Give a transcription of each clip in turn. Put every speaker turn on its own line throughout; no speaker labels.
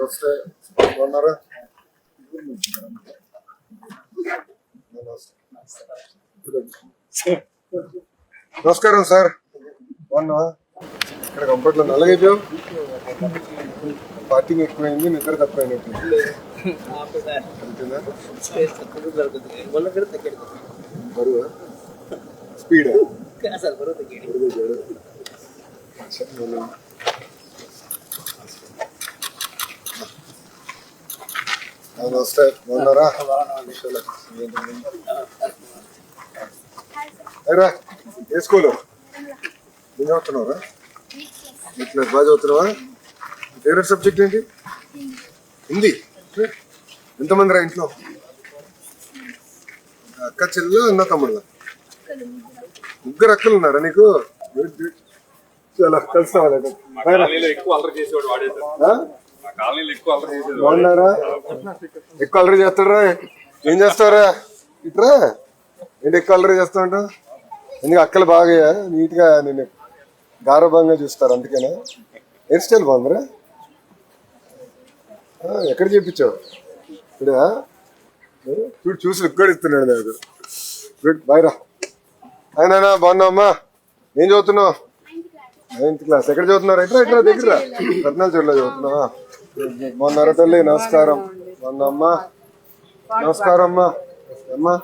నమస్తే బాగున్నారా? నమస్కారం సార్, బాగున్నావా? ఇక్కడ కంఫర్ట్లో నల్లగైపోయావు, పార్టీ ఎక్కువైంది, నిద్ర తక్కువైనట్టు. బరువా స్పీడ్ నమస్తే బాగున్నారా? రా ఏ స్కూలు ఏం చదువుతున్నావురా? క్లాస్ బాగా చదువుతున్నావా? ఫేవరెట్ సబ్జెక్ట్ ఏంటి? హిందీ. ఎంతమంది రా ఇంట్లో? అక్క చెల్లెలు అన్న తమ్ముళ్ళ? ముగ్గురు అక్కలు ఉన్నారా నీకు? చాలా కలుస్తావా? బాగున్నారా? ఎక్కువ అల్లరి చేస్తాడరా? ఏం చేస్తావరా? ఇట్రా ఏంటి ఎక్కువ అల్లరి చేస్తా ఉంటావు? ఎందుకు అక్కలు బాగా నీట్ గా నేను గారభంగా చూస్తారు అందుకేనా? హెయిర్ స్టైల్ బాగుందిరా. ఎక్కడ చేయించావు? ఇప్పుడా చూడు చూసి ఇక్కడ ఇస్తున్నాడు నాకు. గుడ్ బాయ్ రా. అయినా బాగున్నావమ్మా? ఏం చదువుతున్నావు? 9th class. ఎక్కడ చదువుతున్నారు? ఎట్లా దగ్గర రత్నాలచోట్లో చదువుతున్నావా? బాగున్నారా తల్లి? నమస్కారం. బాగున్నామ్మా? నమస్కారం అమ్మా. అమ్మా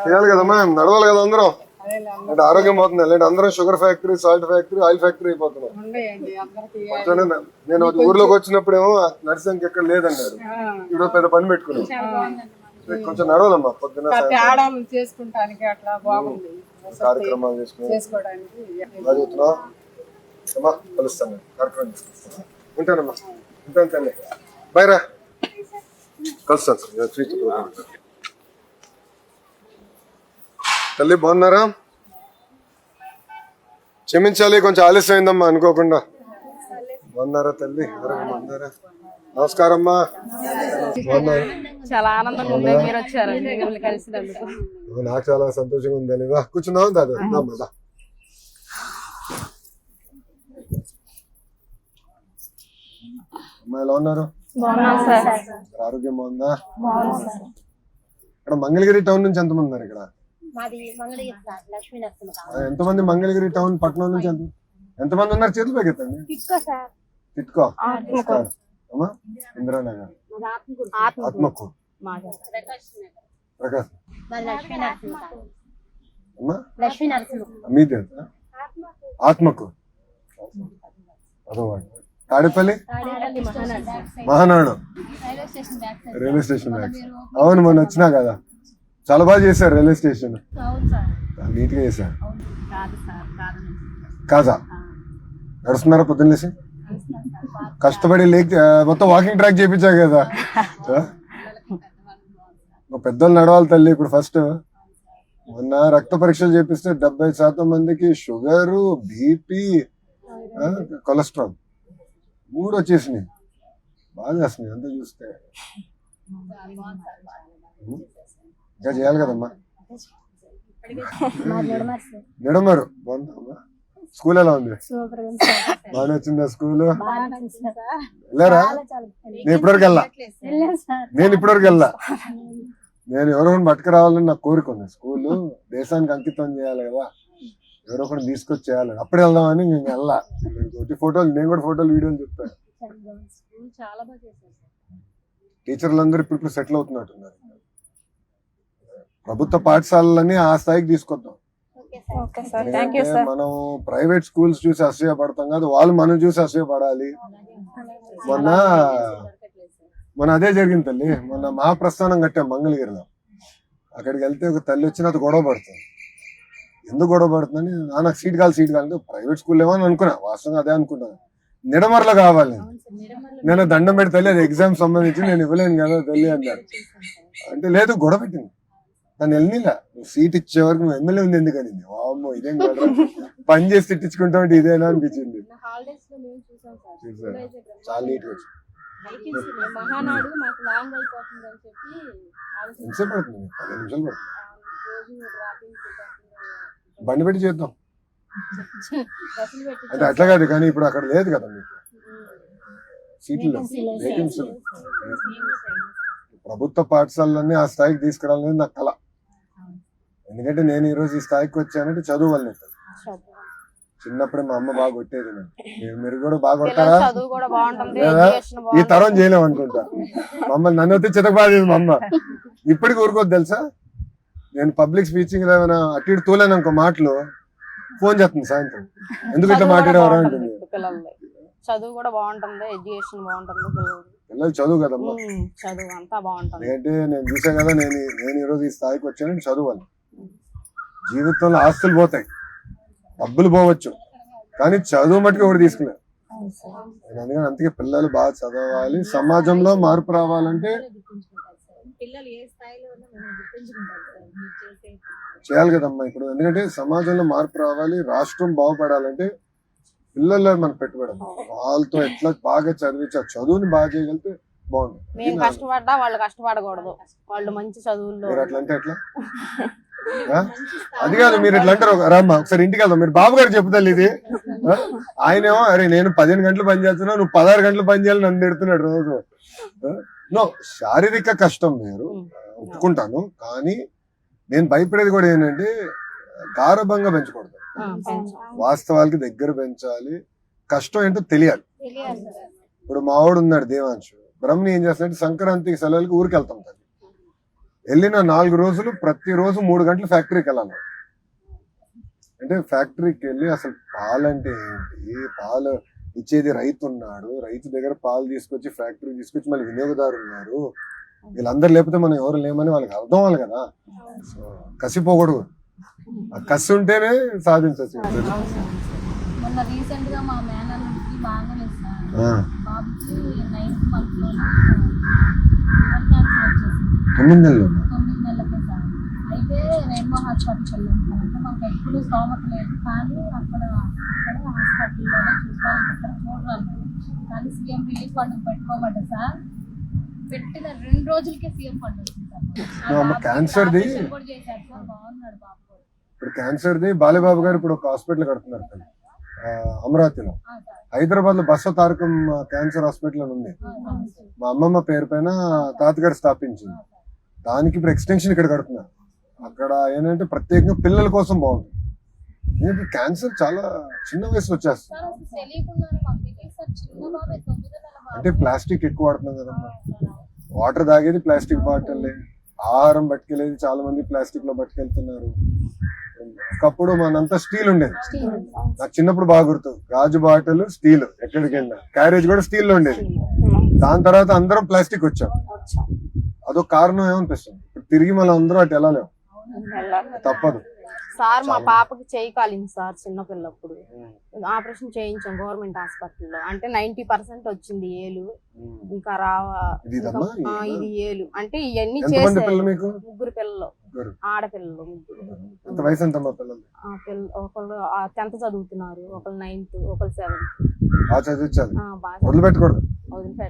చేయాలి కదమ్మా, నడవాలి కదా అందరం. అంటే ఆరోగ్యం పోతుంది. లేదంటే అందరం sugar factory, salt factory, oil factory అయిపోతున్నాం. నేను ఊర్లోకి వచ్చినప్పుడేమో నర్సింగ్ ఎక్కడ లేదన్నారు, ఇప్పుడు పెద్ద పని పెట్టుకున్నాం. కొంచెం నడవాలమ్మా పొద్దున కార్యక్రమాలు చేసుకోవడానికి. బాగా చదువుతున్నావా అమ్మా? కలుస్తాను, కార్యక్రమం చేసుకుంటాను. ఉంటానమ్మా, ఉంటాను తల్లి. బాయ్ రా. కలుస్తాను సార్. తల్లి బాగున్నారా? క్షమించాలి, కొంచెం ఆలస్యం అయిందమ్మా అనుకోకుండా. బాగున్నారా తల్లి? బాగున్నారా? నమస్కారం అమ్మా.
చాలా ఆనందంగా ఉంది మీరు వచ్చారండి, మిమ్మల్ని కలిసినందుకు.
నాకు చాలా సంతోషంగా ఉందని. కూర్చున్నావా? దాదా అమ్మా ఎలా ఉన్నారు? ఆరోగ్యం బాగుందా? ఇక్కడ మంగళగిరి టౌన్ నుంచి ఎంతమంది ఉన్నారు? ఇక్కడ ఎంతమంది? మంగళగిరి టౌన్ పట్టణం నుంచి ఎంతమంది ఉన్నారు? చేతులు పైకెత్తండి. తిట్కో అమ్మా, ఇంద్రానగర్, ఆత్మకు, ప్రకాశ్ అమ్మా, మీదే ఆత్మకు, అదొకటి తాడేపల్లి, మహానాడు రైల్వే స్టేషన్. అవును, మొన్న వచ్చినా కదా, చాలా బాగా చేశారు రైల్వే స్టేషన్, నీట్ గా చేశారు. కాజా నడుస్తున్నారా పొద్దున్నేసి? కష్టపడి మొత్తం వాకింగ్ ట్రాక్ చేయించా కదా. పెద్దలు నడవాలి తల్లి. ఇప్పుడు ఫస్ట్ మొన్న రక్త పరీక్షలు చేపిస్తే 70% మందికి షుగరు, బీపీ, కొలెస్ట్రాల్ 3 వచ్చేసినాయి. బాగా వస్తున్నాయి అంతా చూస్తే. ఇంకా చేయాలి కదమ్మా. నిడమరు బాగుందమ్మా. స్కూల్ ఎలా ఉంది? బాగానే వచ్చిందా స్కూల్? వెళ్ళారా? నేను ఇప్పటివరకు వెళ్ళా. నేను ఎవరో పట్టుకు రావాలని నాకు కోరిక ఉంది. స్కూల్ దేశానికి అంకితం చేయాలి కదా, ఎవరో ఒకటి తీసుకొచ్చి చేయాలని. అప్పుడే వెళ్దామని నేను వెళ్ళా. ఫోటోలు, నేను కూడా ఫోటోలు వీడియోలు చెప్తాను. టీచర్లు అందరూ ఇప్పుడు సెటిల్ అవుతున్నట్టున్నారు. ప్రభుత్వ పాఠశాలలని ఆ స్థాయికి తీసుకొద్దాం. మనం ప్రైవేట్ స్కూల్స్ చూసి అసూయపడతాం కాదు, వాళ్ళు మనం చూసి అసూయపడాలి. మొన్న అదే జరిగింది తల్లి. మొన్న మహాప్రస్థానం కట్టాం మంగళగిరిలో. అక్కడికి వెళ్తే ఒక తల్లి వచ్చి నాతో గొడవ పడుతుంది. ఎందుకు గొడవ పడుతుందని, నాకు సీట్ కావాలి ప్రైవేట్ స్కూల్ ఏమో అని అనుకున్నా. వాస్తవంగా అదే అనుకున్నాను. నిడమర్లో కావాలి. నేను దండం పెట్టి తల్లి, అది ఎగ్జామ్ సంబంధించి నేను ఇవ్వలేను కదా తల్లి అన్నారు. అంటే లేదు, గొడవ పెట్టింది. నన్ను వెళ్ళిలా, నువ్వు సీట్ ఇచ్చే వరకు నువ్వు ఎమ్మెల్యే ఉంది ఎందుకని. వామ్మో ఇదేం గొడవ, పని చేసి తిట్టించుకుంటా ఉంటే ఇదేనా అనిపించింది. చాలా నీట్ గా వచ్చింది. ఎంతసేపు పడుతుంది? 10 నిమిషాలు పడుతుంది. బండి పెట్టి చేద్దాం అంటే అట్లా కాదు, కానీ ఇప్పుడు అక్కడ లేదు కదా మీకు. సీట్లు వేకెన్సీ. ప్రభుత్వ పాఠశాలలన్నీ ఆ స్థాయికి తీసుకురావాలనేది నా కళ. ఎందుకంటే నేను ఈ రోజు ఈ స్థాయికి వచ్చానంటే చదువు వల్లనే. చిన్నప్పుడే మా అమ్మ బాగా కొట్టేది నన్ను. మీరు కూడా బాగా కొడతారా?
చదువు కూడా బాగుంటుంది,
లేదా?
ఎడ్యుకేషన్
ఈ
బాగుంటుంది.
తరం చేయలేము అనుకుంటా. మమ్మల్ని నన్ను వచ్చి చితకబాదేది మా అమ్మ. ఇప్పటికి ఊరుకోదు తెలుసా. నేను పబ్లిక్ స్పీచింగ్ ఏమైనా అటు ఇటు తూలేను అనుకో మాటలు, ఫోన్ చేస్తుంది సాయంత్రం, ఎందుకు ఇట్లా
చదువు కూడా
మాట్లాడేవారా
బాగుంటుంది
అంటుంది.
ఇప్పుడు పిల్లలది. చదువు కూడా బాగుంటుంది, ఎడ్యుకేషన్ బాగుంటుంది పిల్లలది.
పిల్లలు చదువు కదమ్మా.
చదువు అంతా బాగుంటుంది.
ఎందుకంటే నేను చూసా కదా, నేను ఈరోజు ఈ స్థాయికి వచ్చాను చదువు వల్ల. జీవితంలో ఆస్తులు పోతాయి, డబ్బులు పోవచ్చు, కానీ చదువు మట్టుకు ఎవరు తీసుకున్నారు. నేను అందుకని అందుకే పిల్లలు బాగా చదవాలి. సమాజంలో మార్పు రావాలంటే
పిల్లలు ఏ స్థాయిలో ఉన్నా మనం గుర్తుంచుకుంటారు సార్ మీరు చేసే పని.
చేయాలి కదమ్మా. ఇప్పుడు ఎందుకంటే సమాజంలో మార్పు రావాలి, రాష్ట్రం బాగుపడాలంటే పిల్లల్లో మనకు పెట్టుబడి. వాళ్ళతో ఎట్లా బాగా చదివించి ఆ చదువుని బాగా చేయగలిగితే బాగుంటుంది.
మేము కష్టపడ్డా వాళ్ళు కష్టపడకూడదు. వాళ్ళు మంచి చదువుల్లో
మీరు అట్లా అంటే ఎట్లా? ఆ? అది కాదు, మీరు ఇట్లా అంటారు. రామ్మా ఒకసారి ఇంటికి వెళ్దాం, మీరు బాబు గారు చెప్తారు ఇది. ఆ? ఆయనేమో అరే నేను 15 గంటలు పని చేస్తున్నా, నువ్వు 16 గంటలు పని చేయాలి నన్ను తిడుతున్నాడు రోజు. నో, శారీరక కష్టం వేరు, ఒప్పుకుంటాను. కానీ నేను భయపడేది కూడా ఏంటంటే గారభంగా పెంచకూడదు. వాస్తవాలకి దగ్గర పెంచాలి. కష్టం ఏంటో తెలియాలి.
తెలియాలి సార్.
ఇప్పుడు మా వాడు ఉన్నాడు దేవాంశు, బ్రహ్మని ఏం చేస్తాడంటే సంక్రాంతికి సెలవులకి ఊరికి వెళ్తాం తల్లి. వెళ్ళిన 4 రోజులు ప్రతిరోజు 3 గంటలు ఫ్యాక్టరీకి వెళ్ళాలి. అంటే ఫ్యాక్టరీకి వెళ్ళి అసలు పాలంటే ఏంటి, పాలు ఇచ్చేది రైతు ఉన్నాడు, రైతు దగ్గర పాలు తీసుకొచ్చి ఫ్యాక్టరీ తీసుకొచ్చి మళ్ళీ వినియోగదారు ఉన్నారు, వీళ్ళందరూ లేకపోతే మనం ఎవరు లేమని వాళ్ళకి అర్థం అవ్వాలి కదా. సో కసిపోకూడదు, ఆ కసి ఉంటేనే సాధించవచ్చు.
మొన్న రీసెంట్ గా మా మేనల్లుడికి బాగాలేదు సార్.
ఆ,
బాబుకి 9th month లోనే liver cancer వచ్చేసింది.
9 నెలలు
9 నెలలకే సార్. అయితే రెయిన్బో హాస్పిటల్కి వెళ్ళాం సార్. అంటే మాకు ఎప్పుడు స్తోమత లేదు, కానీ అక్కడ హాస్పిటల్లోనే చూసుకోవాలి, అక్కడ చూడాలి. కానీ సీఎం రిలీఫ్ ఫండ్ పెట్టుకోమంట సార్. పెట్టిన 2 రోజులకే సీఎం ఫండ్ వచ్చింది సార్.
అమ్మ, క్యాన్సర్ది
ఆపరేషన్ కూడా చేశారు సార్, బాగున్నాడు బాబు.
ఇప్పుడు క్యాన్సర్ది బాలబాబు గారు ఇప్పుడు ఒక హాస్పిటల్ కడుతున్నారు తల్లి, అమరావతిలో.
సార్.
హైదరాబాద్ లో బస్వ తారకం క్యాన్సర్ హాస్పిటల్ అని ఉంది,
సార్.
మా అమ్మమ్మ పేరు పైన తాతగారు స్థాపించింది. దానికి ఇప్పుడు ఎక్స్టెన్షన్ ఇక్కడ కడుతున్నారు. అక్కడ ఏంటంటే ప్రత్యేకంగా పిల్లల కోసం బాగుంటుంది. ఎందుకంటే క్యాన్సర్ చాలా చిన్న వయసులో వచ్చేస్తుంది.
సార్ అసలు తెలియకుండానే మాకు తెలియదు సార్. చిన్న బాబే 9 నెలల బాబు.
అంటే ప్లాస్టిక్ ఎక్కువ వాడుతున్నాం కదమ్మా. వాటర్ తాగేది ప్లాస్టిక్ బాటిల్, ఆహారం పట్టుకెళ్ళేది చాలా మంది ప్లాస్టిక్ లో పట్టుకెళ్తున్నారు. ఒకప్పుడు మనంతా స్టీల్ ఉండేది. నాకు చిన్నప్పుడు బాగా గుర్తు, గాజు బాటిల్ స్టీల్, ఎక్కడికి వెళ్ళినా క్యారేజ్ కూడా స్టీల్ లో ఉండేది. దాని తర్వాత అందరం ప్లాస్టిక్ వచ్చాం. అదొక కారణం ఏమనిపిస్తుంది. ఇప్పుడు తిరిగి మనం అందరూ అటు వెళ్ళలేము, తప్పదు.
సార్ మా పాపకి చేయి కాలింది సార్ చిన్నపిల్లప్పుడు. ఆపరేషన్ చేయించాం గవర్నమెంట్ హాస్పిటల్లో. అంటే 90% వచ్చింది ఏలు, ఇంకా
ఇది ఇదమ్మా,
ఇది ఏలు. అంటే ఇవన్నీ
ఎంతమంది
చేసే
పిల్లలు మీకు?
3 పిల్లలు,
ముగ్గురు.
ఆడపిల్లలు 3.
ఎంత వయసు ఎంతమ్మా పిల్లలు?
ఒకళ్ళు 10th చదువుతున్నారు, ఒకళ్ళు 9th, ఒకళ్ళు 7th.
బాగా చదివించాలి,
బాగా
వదిలిపెట్టకూడదు.
వదిలిపెట్టాలి.